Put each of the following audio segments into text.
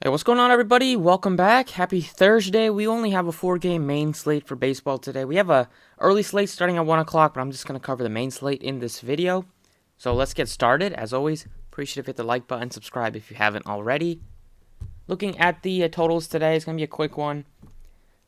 Hey, what's going on, everybody? Welcome back. Happy Thursday. We only have a 4-game main slate for baseball today. We have a early slate starting at 1 o'clock, but I'm just going to cover the main slate in this video. So let's get started. As always, appreciate if you hit the like button, subscribe if you haven't already. Looking at the totals today, it's going to be a quick one.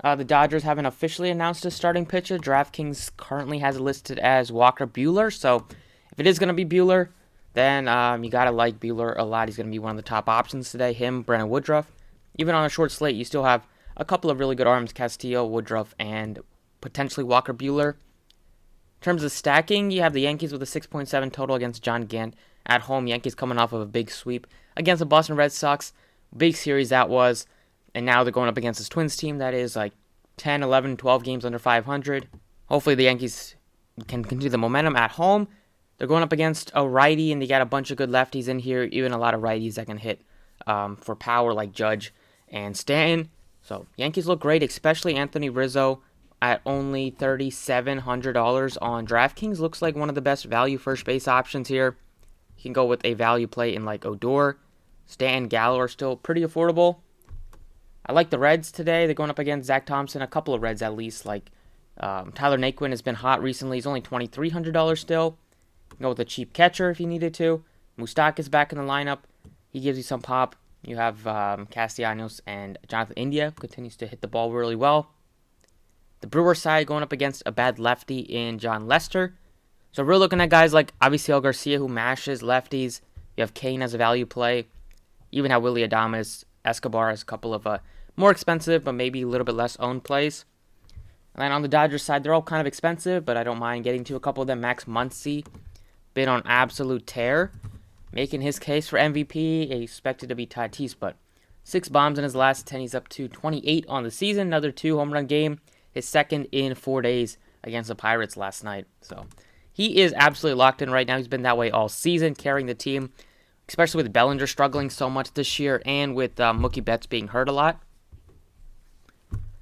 The Dodgers haven't officially announced a starting pitcher. DraftKings currently has it listed as Walker Buehler, so if it is going to be Buehler, then you got to like Buehler a lot. He's going to be one of the top options today. Him, Brandon Woodruff. Even on a short slate, you still have a couple of really good arms, Castillo, Woodruff, and potentially Walker Buehler. In terms of stacking, you have the Yankees with a 6.7 total against John Gant at home. Yankees coming off of a big sweep against the Boston Red Sox. Big series that was. And now they're going up against this Twins team that is like 10, 11, 12 games under 500. Hopefully the Yankees can continue the momentum at home. They're going up against a righty, and they got a bunch of good lefties in here, even a lot of righties that can hit for power like Judge and Stanton. So Yankees look great, especially Anthony Rizzo at only $3,700 on DraftKings. Looks like one of the best value first base options here. You can go with a value play in like Odor. Stanton, Gallo are still pretty affordable. I like the Reds today. They're going up against Zach Thompson. A couple of Reds at least. Like Tyler Naquin has been hot recently. He's only $2,300 still. You can go with a cheap catcher if you needed to. Mustak is back in the lineup. He gives you some pop. You have Castellanos and Jonathan India. Continues to hit the ball really well. The Brewers side going up against a bad lefty in John Lester. So we're looking at guys like Avisail Garcia who mashes lefties. You have Kane as a value play. You even have Willy Adames. Escobar has a couple of more expensive but maybe a little bit less owned plays. And then on the Dodgers side, they're all kind of expensive, but I don't mind getting to a couple of them. Max Muncy, been on absolute tear, making his case for MVP. Expected to be Tatis, but 6 bombs in his last 10. He's up to 28 on the season. Another 2 home run game. His second in 4 days against the Pirates last night. So he is absolutely locked in right now. He's been that way all season, carrying the team, especially with Bellinger struggling so much this year and with Mookie Betts being hurt a lot.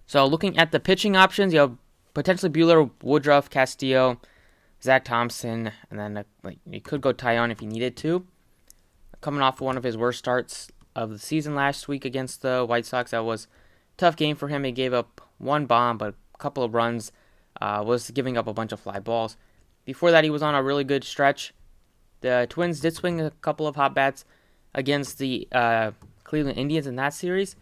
So looking at the pitching options, you have potentially Buehler, Woodruff, Castillo, Zach Thompson, and then you could go Taillon if you needed to. Coming off one of his worst starts of the season last week against the White Sox, that was a tough game for him. He gave up 1 bomb, but a couple of runs, was giving up a bunch of fly balls. Before that, he was on a really good stretch. The Twins did swing a couple of hot bats against the Cleveland Indians in that series.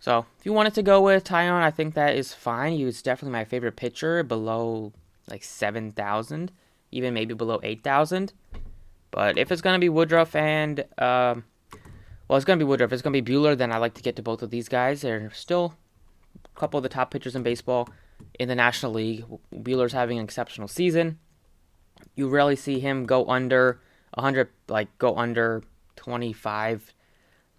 So if you wanted to go with Taillon, I think that is fine. He was definitely my favorite pitcher below like 7,000, even maybe below 8,000. But if it's going to be Woodruff and, it's going to be Woodruff. If it's going to be Buehler, then I like to get to both of these guys. They're still a couple of the top pitchers in baseball in the National League. Buehler's having an exceptional season. You rarely see him go under 100, like go under 25.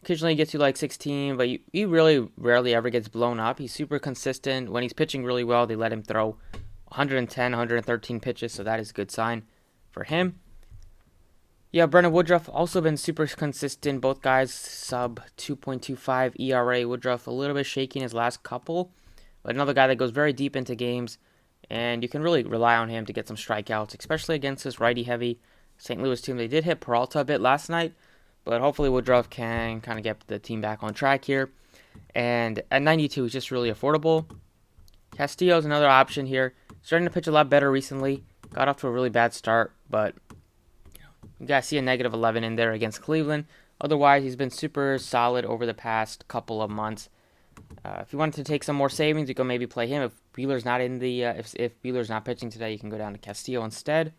Occasionally he gets you like 16, but he really rarely ever gets blown up. He's super consistent. When he's pitching really well, they let him throw 110, 113 pitches, so that is a good sign for him. Yeah, Brandon Woodruff also been super consistent. Both guys sub 2.25 ERA. Woodruff a little bit shaky in his last couple, but another guy that goes very deep into games, and you can really rely on him to get some strikeouts, especially against this righty-heavy St. Louis team. They did hit Peralta a bit last night, but hopefully Woodruff can kind of get the team back on track here. And at 92, he's just really affordable. Castillo's another option here. Starting to pitch a lot better recently. Got off to a really bad start, but you guys see a negative 11 in there against Cleveland. Otherwise, he's been super solid over the past couple of months. If you wanted to take some more savings, you can maybe play him. If Buehler's not in the, if Buehler's not pitching today, you can go down to Castillo instead.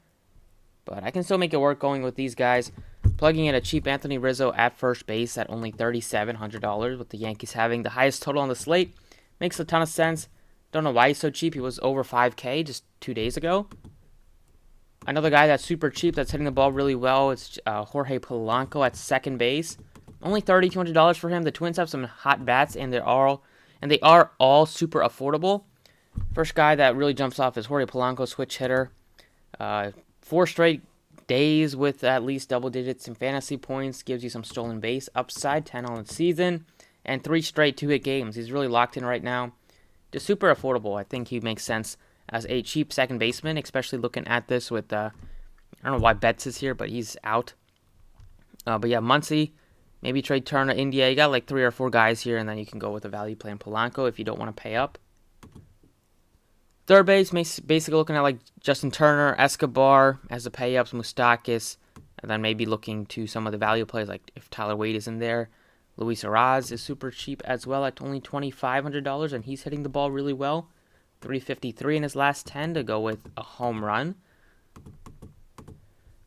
But I can still make it work going with these guys. Plugging in a cheap Anthony Rizzo at first base at only $3,700, with the Yankees having the highest total on the slate, makes a ton of sense. Don't know why he's so cheap. He was over $5K just 2 days ago. Another guy that's super cheap that's hitting the ball really well is Jorge Polanco at second base. Only $3,200 for him. The Twins have some hot bats, and they are all super affordable. First guy that really jumps off is Jorge Polanco, switch hitter. 4 straight days with at least double digits in fantasy points. Gives you some stolen base upside, 10 on the season. And 3 straight 2-hit games. He's really locked in right now. Just super affordable. I think he makes sense as a cheap second baseman, especially looking at this with, I don't know why Betts is here, but he's out. But yeah, Muncy, Maybe trade Turner, India. You got like 3 or 4 guys here, and then you can go with a value play in Polanco if you don't want to pay up. Third base, basically looking at like Justin Turner, Escobar as the pay-ups, Moustakas, and then maybe looking to some of the value plays, like if Tyler Wade is in there. Luis Arraez is super cheap as well at only $2,500, and he's hitting the ball really well. 353 in his last 10 to go with a home run.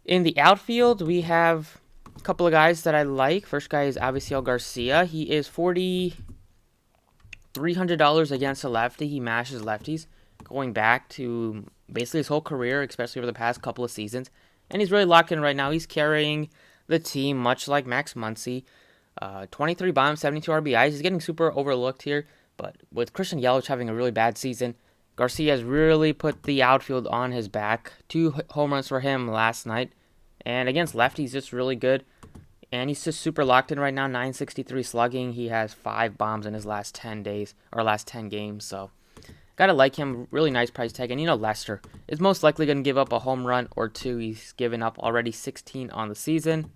In the outfield, we have a couple of guys that I like. First guy is Avisail Garcia. He is $4,300 against a lefty. He mashes lefties, going back to basically his whole career, especially over the past couple of seasons. And he's really locked in right now. He's carrying the team, much like Max Muncy. 23 bombs, 72 RBIs. He's getting super overlooked here. But with Christian Yelich having a really bad season, Garcia has really put the outfield on his back. 2 home runs for him last night. And against lefties, he's just really good. And he's just super locked in right now. 963 slugging. He has 5 bombs in his last 10 days, or last 10 games. So, gotta like him. Really nice price tag. And Lester is most likely going to give up a home run or 2. He's given up already 16 on the season.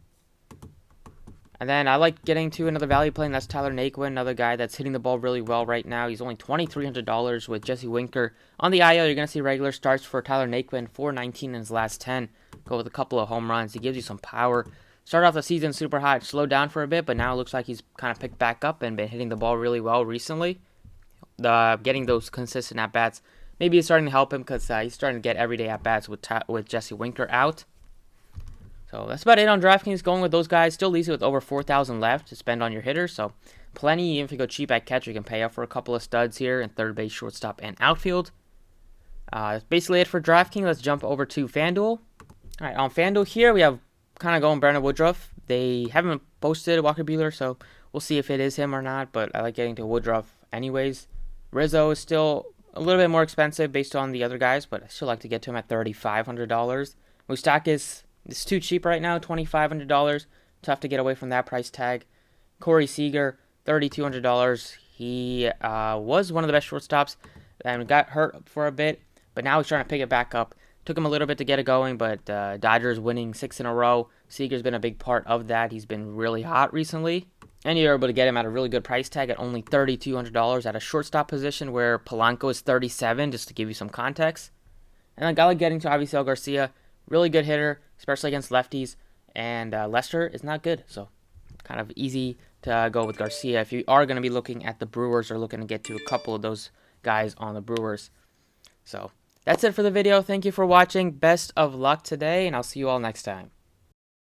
And then I like getting to another value play, and that's Tyler Naquin, another guy that's hitting the ball really well right now. He's only $2,300 with Jesse Winker. On the IL, you're going to see regular starts for Tyler Naquin, 419 in his last 10. Go with a couple of home runs. He gives you some power. Started off the season super hot, slowed down for a bit, but now it looks like he's kind of picked back up and been hitting the ball really well recently. Getting those consistent at-bats. Maybe it's starting to help him because he's starting to get everyday at-bats with Jesse Winker out. So that's about it on DraftKings. Going with those guys. Still leaves you with over 4,000 left to spend on your hitters. So plenty. Even if you go cheap at catcher, you can pay up for a couple of studs here in third base, shortstop, and outfield. That's basically it for DraftKings. Let's jump over to FanDuel. All right, on FanDuel here, we have kind of going Brandon Woodruff. They haven't posted Walker Buehler, so we'll see if it is him or not. But I like getting to Woodruff anyways. Rizzo is still a little bit more expensive based on the other guys, but I still like to get to him at $3,500. Moustakas is too cheap right now, $2,500. Tough to get away from that price tag. Corey Seager, $3,200. He was one of the best shortstops and got hurt for a bit, but now he's trying to pick it back up. Took him a little bit to get it going, but Dodgers winning 6 in a row. Seager's been a big part of that. He's been really hot recently. And you're able to get him at a really good price tag at only $3,200 at a shortstop position where Polanco is $37,000, just to give you some context. And then Gala getting to Avisail Garcia, really good hitter, especially against lefties. And Lester is not good, so kind of easy to go with Garcia if you are going to be looking at the Brewers or looking to get to a couple of those guys on the Brewers. So that's it for the video. Thank you for watching. Best of luck today, and I'll see you all next time.